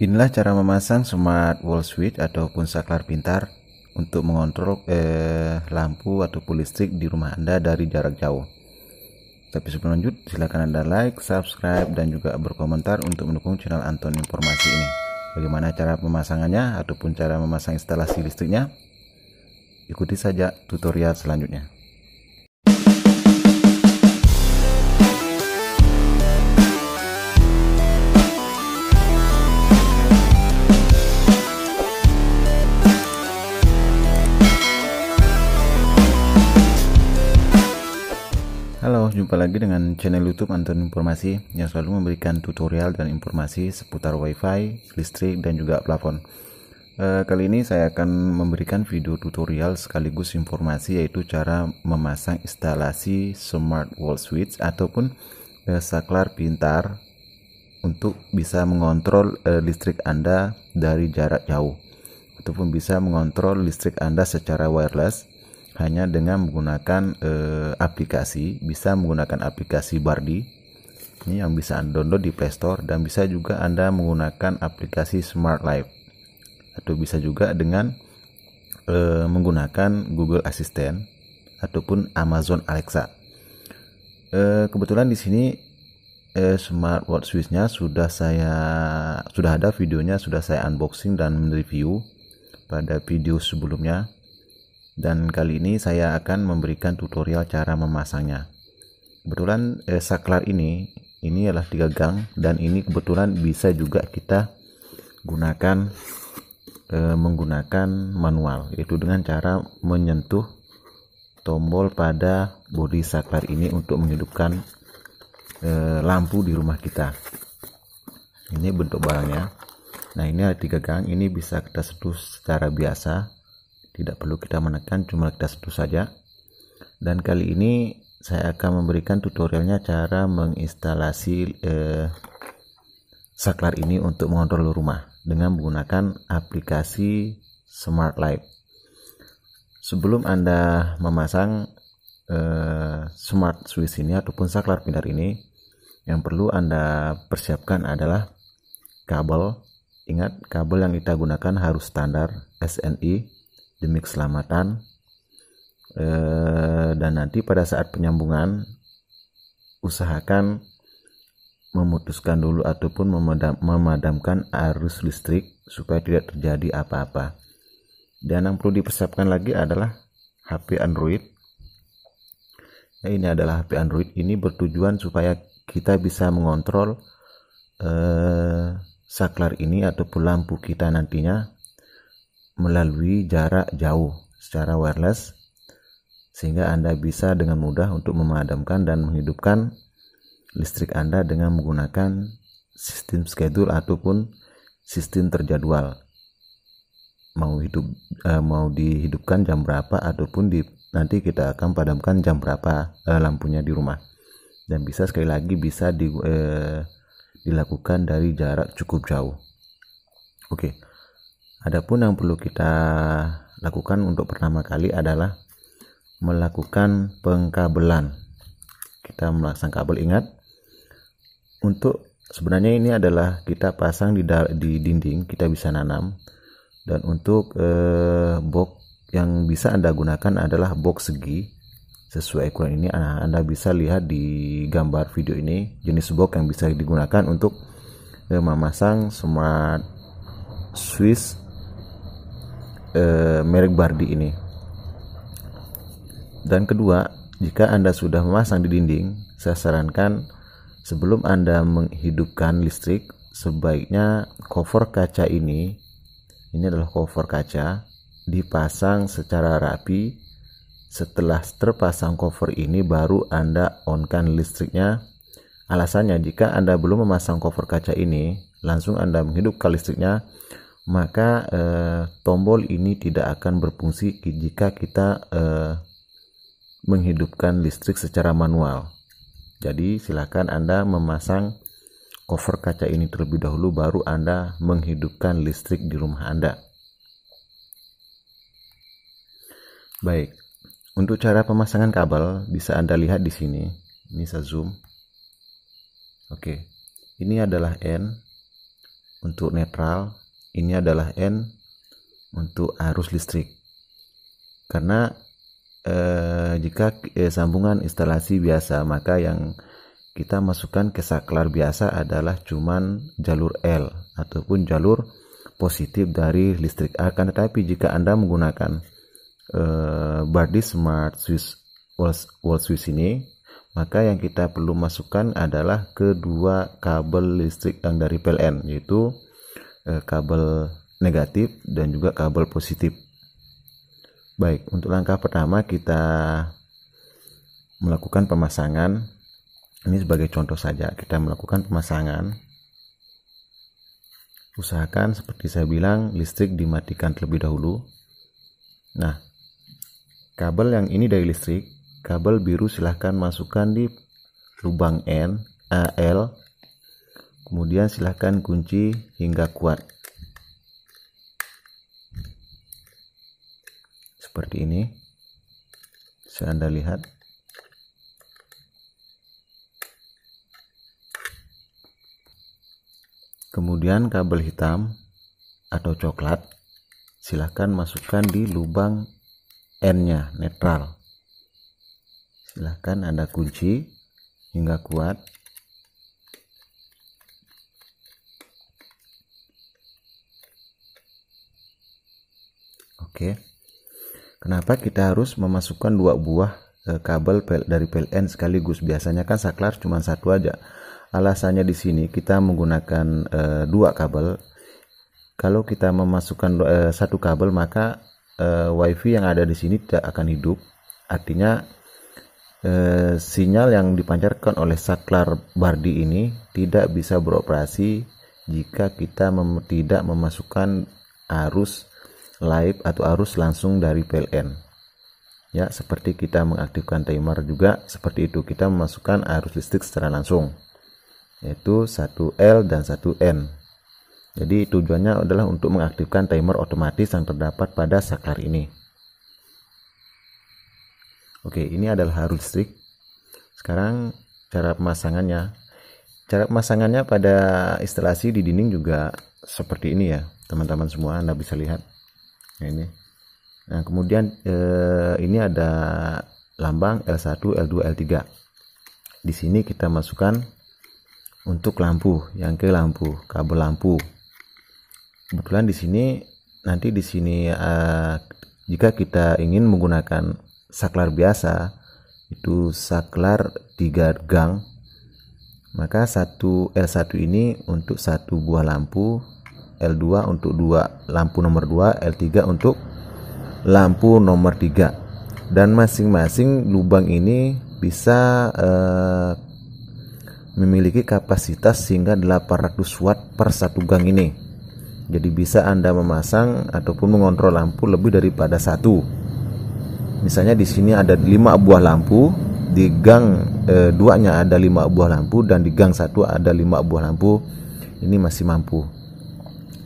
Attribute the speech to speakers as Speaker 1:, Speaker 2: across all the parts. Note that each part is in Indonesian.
Speaker 1: Inilah cara memasang smart wall switch ataupun saklar pintar untuk mengontrol lampu ataupun listrik di rumah Anda dari jarak jauh. Tapi sebelum lanjut, silakan Anda like, subscribe, dan juga berkomentar untuk mendukung channel Anton Informasi ini. Bagaimana cara pemasangannya ataupun cara memasang instalasi listriknya? Ikuti saja tutorial selanjutnya. Halo, jumpa lagi dengan channel YouTube Anton Informasi yang selalu memberikan tutorial dan informasi seputar WiFi, listrik, dan juga plafon. Kali ini saya akan memberikan video tutorial sekaligus informasi, yaitu cara memasang instalasi smart wall switch ataupun saklar pintar untuk bisa mengontrol listrik Anda dari jarak jauh, ataupun bisa mengontrol listrik Anda secara wireless hanya dengan menggunakan aplikasi. Bisa menggunakan aplikasi Bardi ini yang bisa Anda download di Play Store, dan bisa juga Anda menggunakan aplikasi Smart Life, atau bisa juga dengan menggunakan Google Assistant ataupun Amazon Alexa. Kebetulan di sini smart wall switch-nya sudah ada videonya, sudah saya unboxing dan review pada video sebelumnya. Dan kali ini saya akan memberikan tutorial cara memasangnya. Kebetulan saklar ini adalah 3 gang, dan ini kebetulan bisa juga kita gunakan menggunakan manual, yaitu dengan cara menyentuh tombol pada bodi saklar ini untuk menghidupkan lampu di rumah kita. Ini bentuk barangnya. Nah, ini ada 3 gang, ini bisa kita sentuh secara biasa, tidak perlu kita menekan, cuma kita sentuh saja. Dan kali ini saya akan memberikan tutorialnya cara menginstalasi saklar ini untuk mengontrol rumah dengan menggunakan aplikasi Smart Life. Sebelum Anda memasang smart switch ini ataupun saklar pintar ini, yang perlu Anda persiapkan adalah kabel. Ingat, kabel yang kita gunakan harus standar SNI demi keselamatan, dan nanti pada saat penyambungan usahakan memutuskan dulu ataupun memadamkan arus listrik supaya tidak terjadi apa-apa. Dan yang perlu dipersiapkan lagi adalah HP Android. Nah, ini adalah HP Android. Ini bertujuan supaya kita bisa mengontrol saklar ini ataupun lampu kita nantinya melalui jarak jauh secara wireless, sehingga Anda bisa dengan mudah untuk memadamkan dan menghidupkan listrik Anda dengan menggunakan sistem schedule ataupun sistem terjadwal. Mau dihidupkan jam berapa, ataupun nanti kita akan padamkan jam berapa lampunya di rumah. Dan bisa, sekali lagi, bisa dilakukan dari jarak cukup jauh. Oke. Adapun yang perlu kita lakukan untuk pertama kali adalah melakukan pengkabelan. Kita memasang kabel. Ingat, untuk sebenarnya ini adalah kita pasang di dinding, kita bisa nanam. Dan untuk box yang bisa Anda gunakan adalah box segi sesuai ukuran ini. Anda bisa lihat di gambar video ini jenis box yang bisa digunakan untuk memasang smart switch merek Bardi ini. Dan kedua, jika Anda sudah memasang di dinding, saya sarankan sebelum Anda menghidupkan listrik, sebaiknya cover kaca ini adalah cover kaca, dipasang secara rapi. Setelah terpasang cover ini, baru Anda on-kan listriknya. Alasannya, jika Anda belum memasang cover kaca ini, langsung Anda menghidupkan listriknya, maka tombol ini tidak akan berfungsi jika kita menghidupkan listrik secara manual. Jadi silakan Anda memasang cover kaca ini terlebih dahulu, baru Anda menghidupkan listrik di rumah Anda. Baik, untuk cara pemasangan kabel bisa Anda lihat di sini. Ini saya zoom. Oke, ini adalah N. untuk netral, ini adalah N untuk arus listrik. Karena jika sambungan instalasi biasa, maka yang kita masukkan ke saklar biasa adalah cuman jalur L ataupun jalur positif dari listrik. Akan tetapi jika Anda menggunakan Bardi Smart Switch wall switch ini, maka yang kita perlu masukkan adalah kedua kabel listrik yang dari PLN, yaitu kabel negatif dan juga kabel positif. Baik, untuk langkah pertama kita melakukan pemasangan. Ini sebagai contoh saja, kita melakukan pemasangan. Usahakan seperti saya bilang, listrik dimatikan terlebih dahulu. Nah, kabel yang ini dari listrik, kabel biru silahkan masukkan di lubang L, kemudian silahkan kunci hingga kuat. Seperti ini, bisa Anda lihat. Kemudian kabel hitam atau coklat silahkan masukkan di lubang N-nya, netral. Silahkan Anda kunci hingga kuat. Oke. Kenapa kita harus memasukkan dua buah kabel dari PLN sekaligus? Biasanya kan saklar cuma satu aja. Alasannya di sini kita menggunakan dua kabel. Kalau kita memasukkan satu kabel, maka WiFi yang ada di sini tidak akan hidup. Artinya sinyal yang dipancarkan oleh saklar Bardi ini tidak bisa beroperasi jika kita tidak memasukkan arus live atau arus langsung dari PLN. Ya, seperti kita mengaktifkan timer juga seperti itu, kita memasukkan arus listrik secara langsung, yaitu 1L dan 1N. Jadi tujuannya adalah untuk mengaktifkan timer otomatis yang terdapat pada saklar ini. Oke, ini adalah arus listrik. Sekarang cara pemasangannya. Cara pemasangannya pada instalasi di dinding juga seperti ini ya, teman-teman semua. Anda bisa lihat. Ini. Nah, kemudian ini ada lambang L1, L2, L3. Di sini kita masukkan untuk lampu, yang ke lampu, kabel lampu. Kebetulan di sini nanti di sini jika kita ingin menggunakan saklar biasa, itu saklar 3 gang, maka L1 ini untuk satu buah lampu, L2 untuk lampu nomor 2, L3 untuk lampu nomor 3, dan masing-masing lubang ini bisa memiliki kapasitas hingga 800 watt per satu gang ini. Jadi bisa Anda memasang ataupun mengontrol lampu lebih daripada satu. Misalnya di sini ada 5 buah lampu, di gang 2-nya ada 5 buah lampu, dan di gang 1 ada 5 buah lampu. Ini masih mampu.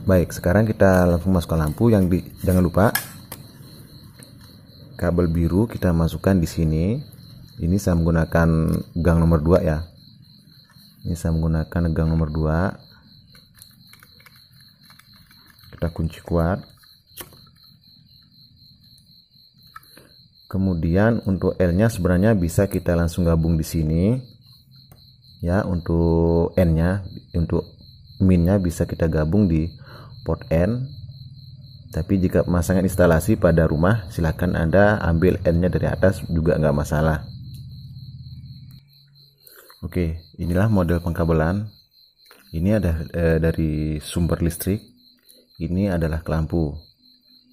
Speaker 1: Baik, sekarang kita langsung masukkan lampu. Jangan lupa kabel biru kita masukkan di sini. Ini saya menggunakan gang nomor 2 ya. Ini saya menggunakan gang nomor 2. Kita kunci kuat. Kemudian untuk L-nya sebenarnya bisa kita langsung gabung di sini. Ya, untuk N-nya, untuk min-nya bisa kita gabung di port N. Tapi jika pemasangan instalasi pada rumah, silahkan Anda ambil N-nya dari atas juga nggak masalah. Oke, inilah model pengkabelan. Ini ada dari sumber listrik. Ini adalah ke lampu.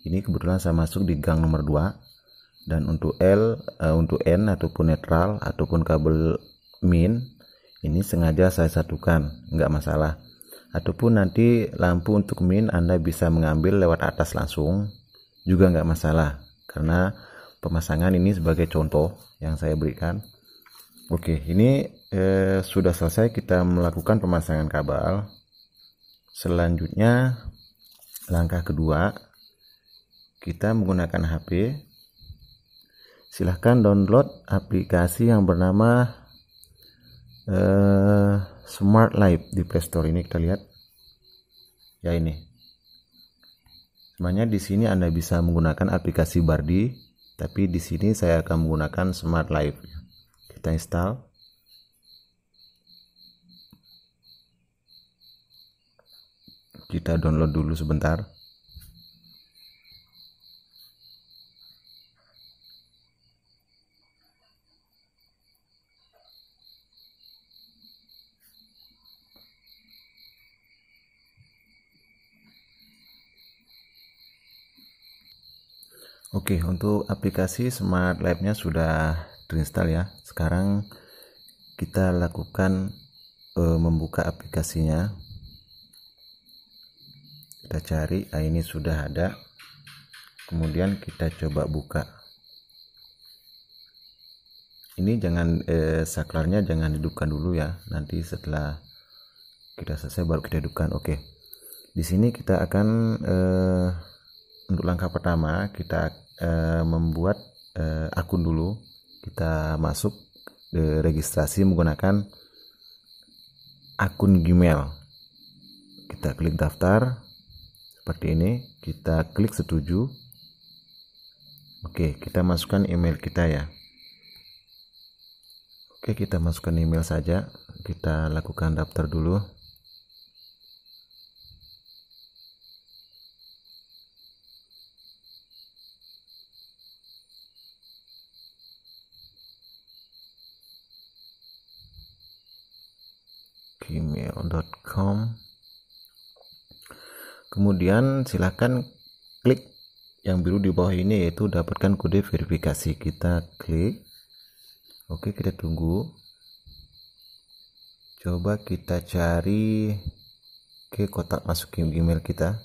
Speaker 1: Ini kebetulan saya masuk di gang nomor 2. Dan untuk untuk N ataupun netral ataupun kabel min, ini sengaja saya satukan, nggak masalah. Ataupun nanti lampu untuk min Anda bisa mengambil lewat atas langsung, juga nggak masalah, karena pemasangan ini sebagai contoh yang saya berikan. Oke, ini sudah selesai kita melakukan pemasangan kabel. Selanjutnya langkah kedua, kita menggunakan HP. Silahkan download aplikasi yang bernama Smart Life di Play Store. Ini kita lihat. ya ini. Sebenarnya di sini Anda bisa menggunakan aplikasi Bardi, tapi di sini saya akan menggunakan Smart Live. Kita install. Kita download dulu sebentar. Oke, untuk aplikasi Smart Live-nya sudah terinstall ya. Sekarang kita lakukan membuka aplikasinya. Kita cari, ini sudah ada. Kemudian kita coba buka. Ini jangan saklarnya jangan hidupkan dulu ya. Nanti setelah kita selesai baru kita hidupkan. Oke. Di sini kita akan untuk langkah pertama kita membuat akun dulu. Kita masuk registrasi menggunakan akun Gmail. Kita klik daftar seperti ini, kita klik setuju. Oke, kita masukkan email kita ya. Oke, kita masukkan email saja. Kita lakukan daftar dulu. gmail.com. Kemudian silakan klik yang biru di bawah ini, yaitu dapatkan kode verifikasi. Kita klik. Oke, kita tunggu. Coba kita cari ke kotak masuk email kita.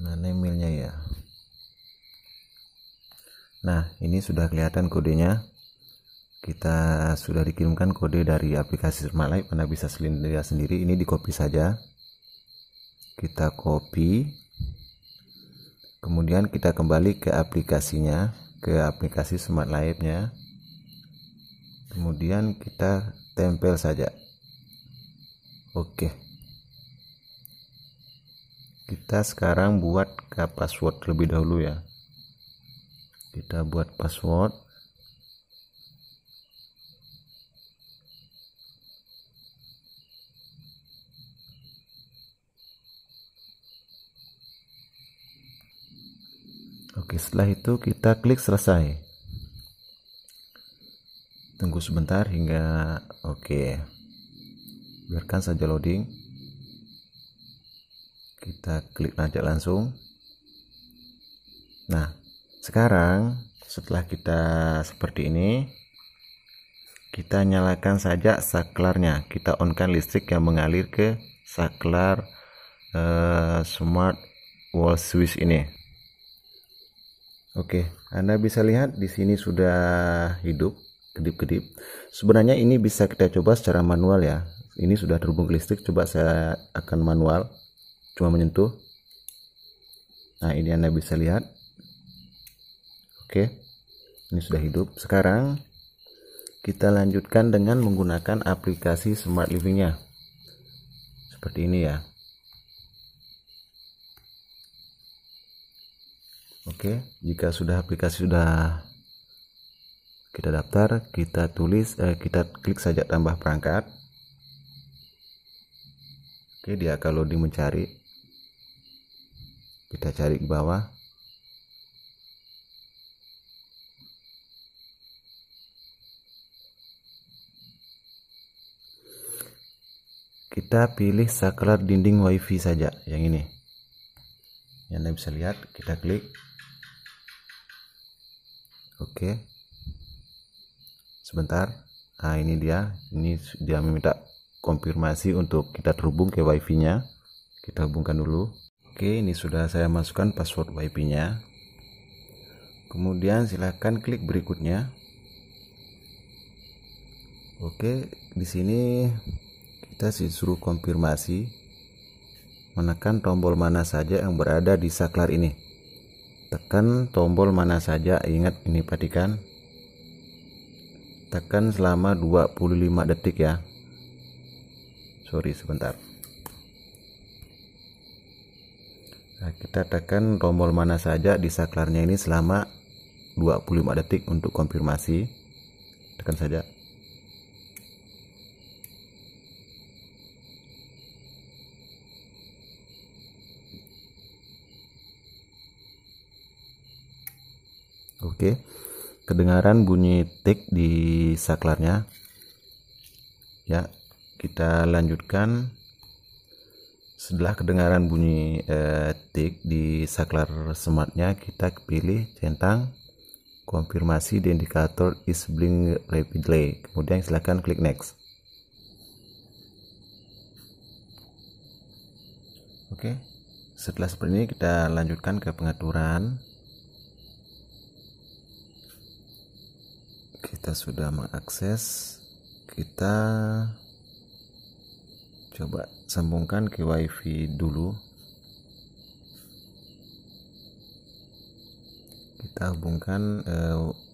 Speaker 1: Mana emailnya ya? Nah, ini sudah kelihatan kodenya. Kita sudah dikirimkan kode dari aplikasi Smart Live. Anda bisa lihat sendiri. Ini di copy saja. Kita copy. Kemudian kita kembali ke aplikasinya, ke aplikasi Smart Live-nya. Kemudian kita tempel saja. Oke. Kita sekarang buat ke password terlebih dahulu ya. Kita buat password. Oke, setelah itu kita klik selesai. Tunggu sebentar hingga oke. Biarkan saja loading. Kita klik aja langsung. Nah, sekarang setelah kita seperti ini, kita nyalakan saja saklarnya. Kita on-kan listrik yang mengalir ke saklar Smart Wall Switch ini. Oke, Anda bisa lihat di sini sudah hidup, kedip-kedip. Sebenarnya ini bisa kita coba secara manual ya. Ini sudah terhubung ke listrik, coba saya akan manual, cuma menyentuh. Nah, ini Anda bisa lihat. Oke, ini sudah hidup. Sekarang kita lanjutkan dengan menggunakan aplikasi Smart Living-nya. Seperti ini ya. Oke, jika sudah aplikasi sudah kita daftar, kita kita klik saja tambah perangkat. Oke, dia akan loading mencari. Kita cari di bawah. Kita pilih saklar dinding WiFi saja, yang ini. Yang Anda bisa lihat, kita klik. Oke, sebentar. Nah, ini dia meminta konfirmasi untuk kita terhubung ke WiFi-nya. Kita hubungkan dulu. Oke, ini sudah saya masukkan password WiFi-nya. Kemudian silakan klik berikutnya. Oke, di sini kita disuruh konfirmasi. Menekan tombol mana saja yang berada di saklar ini. Tekan tombol mana saja, ingat ini perhatikan. Tekan selama 25 detik ya. Sorry, sebentar. Nah, kita tekan tombol mana saja di saklarnya ini selama 25 detik untuk konfirmasi. Tekan saja. Oke, kedengaran bunyi tik di saklarnya. Ya, kita lanjutkan. Setelah kedengaran bunyi tik di saklar smartnya, kita pilih centang konfirmasi the indicator is blink rapidly. Kemudian silakan klik next. Oke, setelah seperti ini kita lanjutkan ke pengaturan. Kita sudah mengakses, kita coba sambungkan ke wifi dulu. Kita hubungkan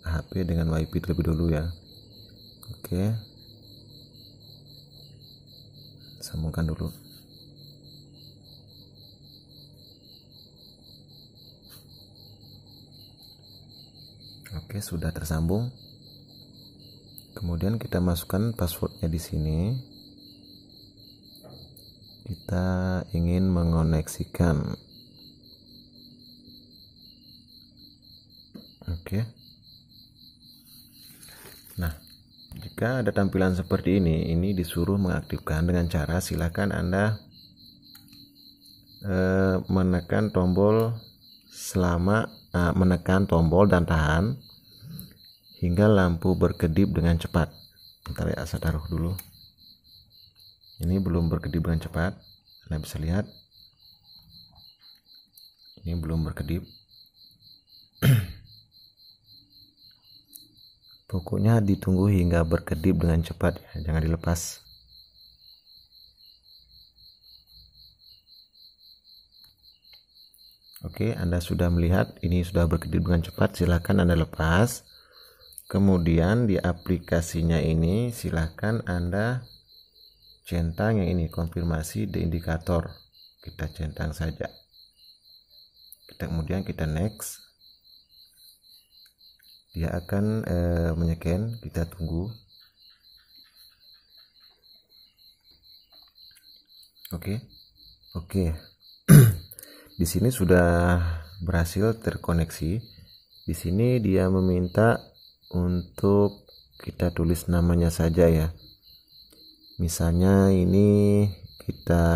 Speaker 1: HP dengan wifi terlebih dulu ya. Oke, sambungkan dulu. Oke, sudah tersambung. Kemudian kita masukkan passwordnya di sini. Kita ingin mengoneksikan. Oke. Nah, jika ada tampilan seperti ini disuruh mengaktifkan dengan cara silakan Anda menekan tombol menekan tombol dan tahan hingga lampu berkedip dengan cepat. Bentar ya, saya taruh dulu. Ini belum berkedip dengan cepat. Anda bisa lihat. Ini belum berkedip. Pokoknya ditunggu hingga berkedip dengan cepat ya, jangan dilepas. Oke, Anda sudah melihat ini sudah berkedip dengan cepat. Silahkan Anda lepas. Kemudian di aplikasinya ini silahkan Anda centang yang ini, konfirmasi the indicator. Kita centang saja. Kemudian kita next. Dia akan menyeken, kita tunggu. Oke. Di sini sudah berhasil terkoneksi. Di sini dia meminta untuk kita tulis namanya saja ya. Misalnya ini kita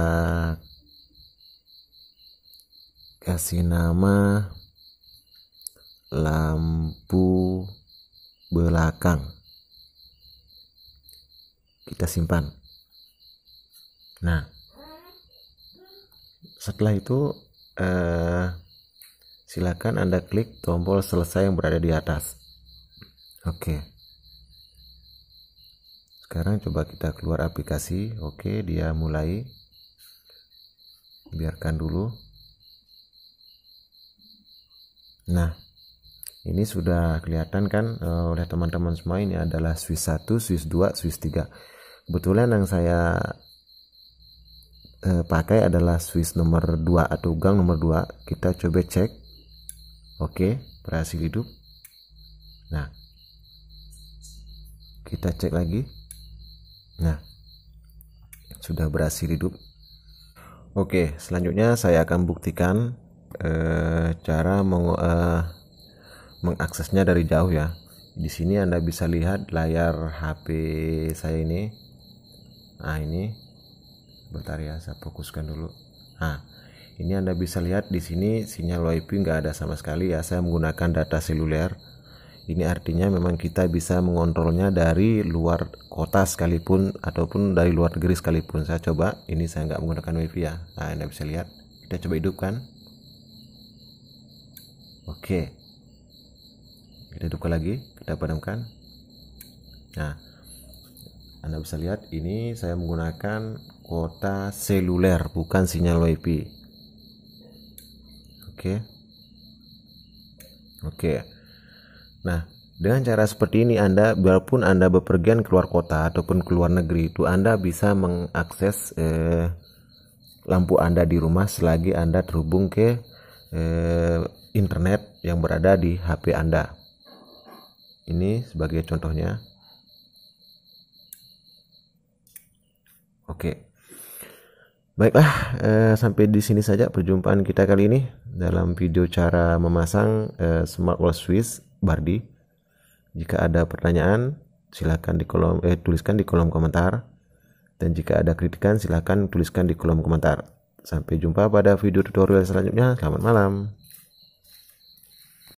Speaker 1: kasih nama lampu belakang. Kita simpan. Nah, setelah itu silakan Anda klik tombol selesai yang berada di atas. Oke. Sekarang coba kita keluar aplikasi. Oke, dia mulai. Biarkan dulu. Nah, ini sudah kelihatan kan oleh teman-teman semua, ini adalah switch 1, switch 2, switch 3. Kebetulan yang saya pakai adalah switch nomor 2 atau gang nomor 2. Kita coba cek. Oke, berhasil hidup. Nah, kita cek lagi. Nah, sudah berhasil hidup. Oke, selanjutnya saya akan buktikan cara mengaksesnya dari jauh ya. Di sini Anda bisa lihat layar HP saya ini. Nah, ini bentar ya, saya fokuskan dulu. Nah, ini Anda bisa lihat di sini sinyal WiFi nggak ada sama sekali ya. Saya menggunakan data seluler. Ini artinya memang kita bisa mengontrolnya dari luar kota sekalipun ataupun dari luar negeri sekalipun. Saya coba, ini saya nggak menggunakan WiFi ya. Nah, Anda bisa lihat. Kita coba hidupkan. Oke. Kita hidupkan lagi, kita padamkan. Nah, Anda bisa lihat ini saya menggunakan kuota seluler, bukan sinyal WiFi. Oke. Nah, dengan cara seperti ini Anda, walaupun Anda bepergian keluar kota ataupun keluar negeri, itu Anda bisa mengakses lampu Anda di rumah selagi Anda terhubung ke internet yang berada di HP Anda. Ini sebagai contohnya. Oke. Baiklah, sampai di sini saja perjumpaan kita kali ini dalam video cara memasang smart wall switch Bardi. Jika ada pertanyaan, silahkan tuliskan di kolom komentar. Dan jika ada kritikan, silahkan tuliskan di kolom komentar. Sampai jumpa pada video tutorial selanjutnya. Selamat malam.